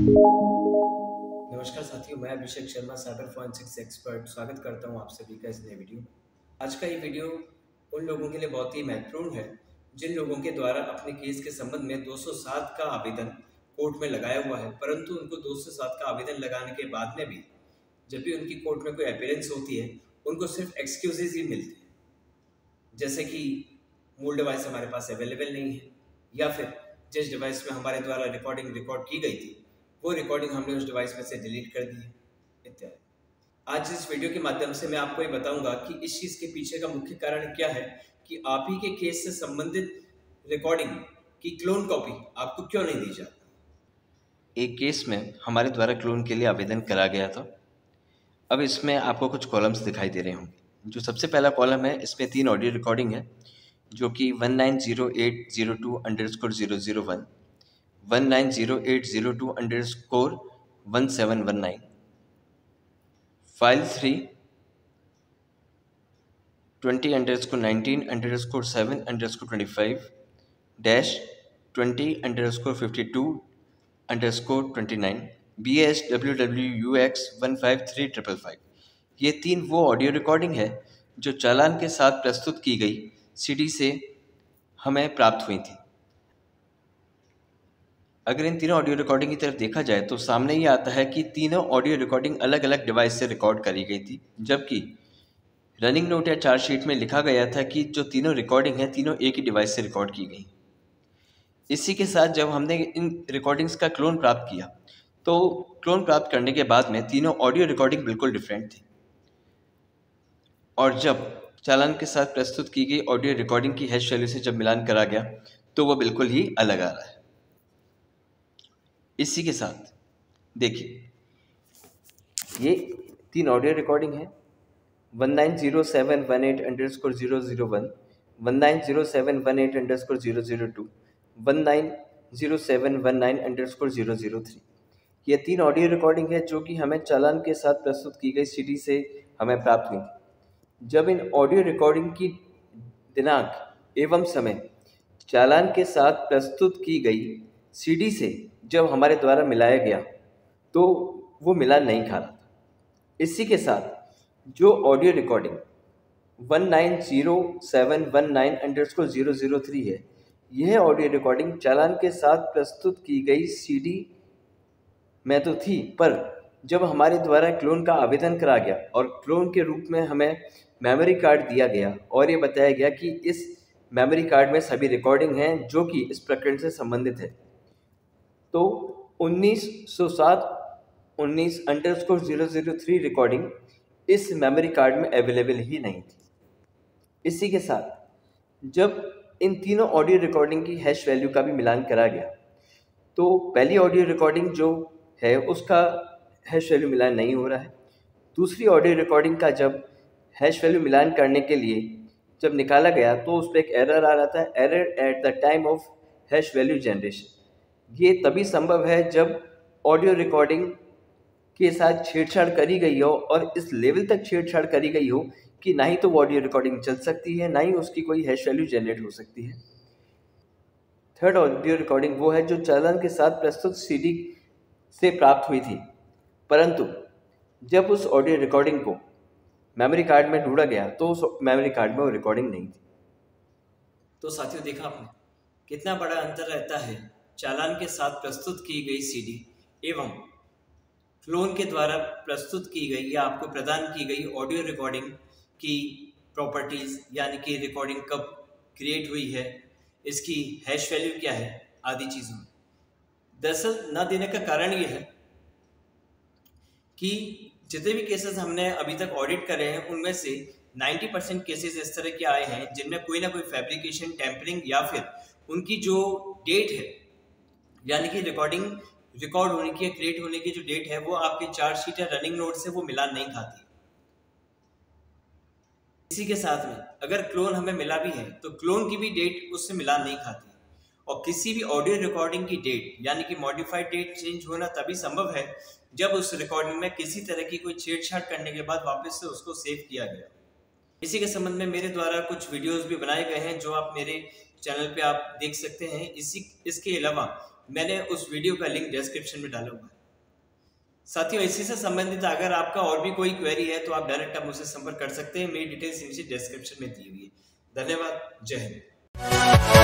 नमस्कार साथियों, मैं Abhishek Sharma, cyber forensics expert. स्वागत करता हूं आप सभी का इस नए वीडियो। आज का ये वीडियो उन लोगों के लिए बहुत ही महत्वपूर्ण है जिन लोगों के द्वारा अपने केस के संबंध में 207 का आवेदन कोर्ट में लगाया हुआ है, परंतु उनको 207 का आवेदन लगाने के बाद में भी जब भी उनकी कोर्ट में कोई अपीयरेंस होती है, उनको सिर्फ एक्सक्यूजेज ही मिलते हैं, जैसे कि मूल डिवाइस हमारे पास अवेलेबल नहीं है, या फिर जिस डिवाइस में हमारे द्वारा रिकॉर्ड की गई थी वो रिकॉर्डिंग हमने उस डिवाइस में से डिलीट कर दी है, इत्यादि। आज इस वीडियो के माध्यम से मैं आपको ये बताऊंगा कि इस चीज़ के पीछे का मुख्य कारण क्या है कि आप ही के केस से संबंधित रिकॉर्डिंग की क्लोन कॉपी आपको क्यों नहीं दी जाती। एक केस में हमारे द्वारा क्लोन के लिए आवेदन करा गया था। अब इसमें आपको कुछ कॉलम्स दिखाई दे रहे होंगे। जो सबसे पहला कॉलम है, इसमें 3 ऑडियो रिकॉर्डिंग है जो कि 190802_001, 190802_1719, फाइल 3 20_7_7-20_52_29 BSWWUX 15355। ये 3 वो ऑडियो रिकॉर्डिंग है जो चालान के साथ प्रस्तुत की गई सीडी से हमें प्राप्त हुई थी। अगर इन तीनों ऑडियो रिकॉर्डिंग की तरफ देखा जाए तो सामने ये आता है कि तीनों ऑडियो रिकॉर्डिंग अलग अलग डिवाइस से रिकॉर्ड करी गई थी, जबकि रनिंग नोट या चार्जशीट में लिखा गया था कि जो तीनों रिकॉर्डिंग है तीनों एक ही डिवाइस से रिकॉर्ड की गई। इसी के साथ जब हमने इन रिकॉर्डिंग्स का क्लोन प्राप्त किया तो क्लोन प्राप्त करने के बाद में तीनों ऑडियो रिकॉर्डिंग बिल्कुल डिफरेंट थी, और जब चालान के साथ प्रस्तुत की गई ऑडियो रिकॉर्डिंग की हैश वैल्यू से जब मिलान करा गया तो वो बिल्कुल ही अलग आ रहा है। इसी के साथ देखिए, ये 3 ऑडियो रिकॉर्डिंग है 190718_001, 190718_002, 190719_003। ये 3 ऑडियो रिकॉर्डिंग है जो कि हमें चालान के साथ प्रस्तुत की गई सीडी से हमें प्राप्त हुई। जब इन ऑडियो रिकॉर्डिंग की दिनांक एवं समय चालान के साथ प्रस्तुत की गई सीडी से जब हमारे द्वारा मिलाया गया तो वो मिला नहीं खा रहा था। इसी के साथ जो ऑडियो रिकॉर्डिंग 190719_003 है, यह ऑडियो रिकॉर्डिंग चालान के साथ प्रस्तुत की गई सीडी में तो थी, पर जब हमारे द्वारा क्लोन का आवेदन करा गया और क्लोन के रूप में हमें मेमोरी कार्ड दिया गया और ये बताया गया कि इस मेमोरी कार्ड में सभी रिकॉर्डिंग हैं जो कि इस प्रकरण से संबंधित है, तो 1907-19_003 रिकॉर्डिंग इस मेमोरी कार्ड में अवेलेबल ही नहीं थी। इसी के साथ जब इन तीनों ऑडियो रिकॉर्डिंग की हैश वैल्यू का भी मिलान करा गया तो पहली ऑडियो रिकॉर्डिंग जो है उसका हैश वैल्यू मिलान नहीं हो रहा है। दूसरी ऑडियो रिकॉर्डिंग का जब हैश वैल्यू मिलान करने के लिए जब निकाला गया तो उस पर एक एरर आ रहा था, error at the time of hash value generation. ये तभी संभव है जब ऑडियो रिकॉर्डिंग के साथ छेड़छाड़ करी गई हो और इस लेवल तक छेड़छाड़ करी गई हो कि ना ही तो वो ऑडियो रिकॉर्डिंग चल सकती है, ना ही उसकी कोई हैश वैल्यू जनरेट हो सकती है। थर्ड ऑडियो रिकॉर्डिंग वो है जो चालान के साथ प्रस्तुत सीडी से प्राप्त हुई थी, परंतु जब उस ऑडियो रिकॉर्डिंग को मेमोरी कार्ड में ढूंढा गया तो उस मेमोरी कार्ड में वो रिकॉर्डिंग नहीं थी। तो साथियों, देखा आपने कितना बड़ा अंतर रहता है चालान के साथ प्रस्तुत की गई सीडी एवं क्लोन के द्वारा प्रस्तुत की गई या आपको प्रदान की गई ऑडियो रिकॉर्डिंग की प्रॉपर्टीज, यानी कि रिकॉर्डिंग कब क्रिएट हुई है, इसकी हैश वैल्यू क्या है, आदि चीज़ों में। दरअसल न देने का कारण ये है कि जितने भी केसेस हमने अभी तक ऑडिट करे हैं उनमें से 90% केसेस इस तरह के आए हैं जिनमें कोई ना कोई फैब्रिकेशन, टेम्परिंग या फिर उनकी जो डेट है, यानी कि रिकॉर्ड होने की, क्रिएट होने की जो डेट है वो आपके चार्जशीट या रनिंग नोट से वो मिलान नहीं खाती। इसी के साथ में अगर क्लोन हमें मिला भी है तो क्लोन की भी डेट उससे मिलान नहीं खाती, और किसी भी ऑडियो रिकॉर्डिंग की डेट यानी कि मॉडिफाइड डेट चेंज होना तभी संभव है जब उस रिकॉर्डिंग में किसी तरह की कोई छेड़छाड़ करने के बाद वापस से उसको सेव किया गया। इसी के संबंध में मेरे द्वारा कुछ वीडियोस भी बनाए गए हैं जो आप मेरे चैनल पे आप देख सकते हैं। इसके अलावा मैंने उस वीडियो का लिंक डिस्क्रिप्शन में डाला हुआ है। साथियों, इसी से संबंधित अगर आपका और भी कोई क्वेरी है तो आप डायरेक्ट आप मुझसे संपर्क कर सकते हैं। मेरी डिटेल्स नीचे डिस्क्रिप्शन में दी हुई है। धन्यवाद। जय हिंद।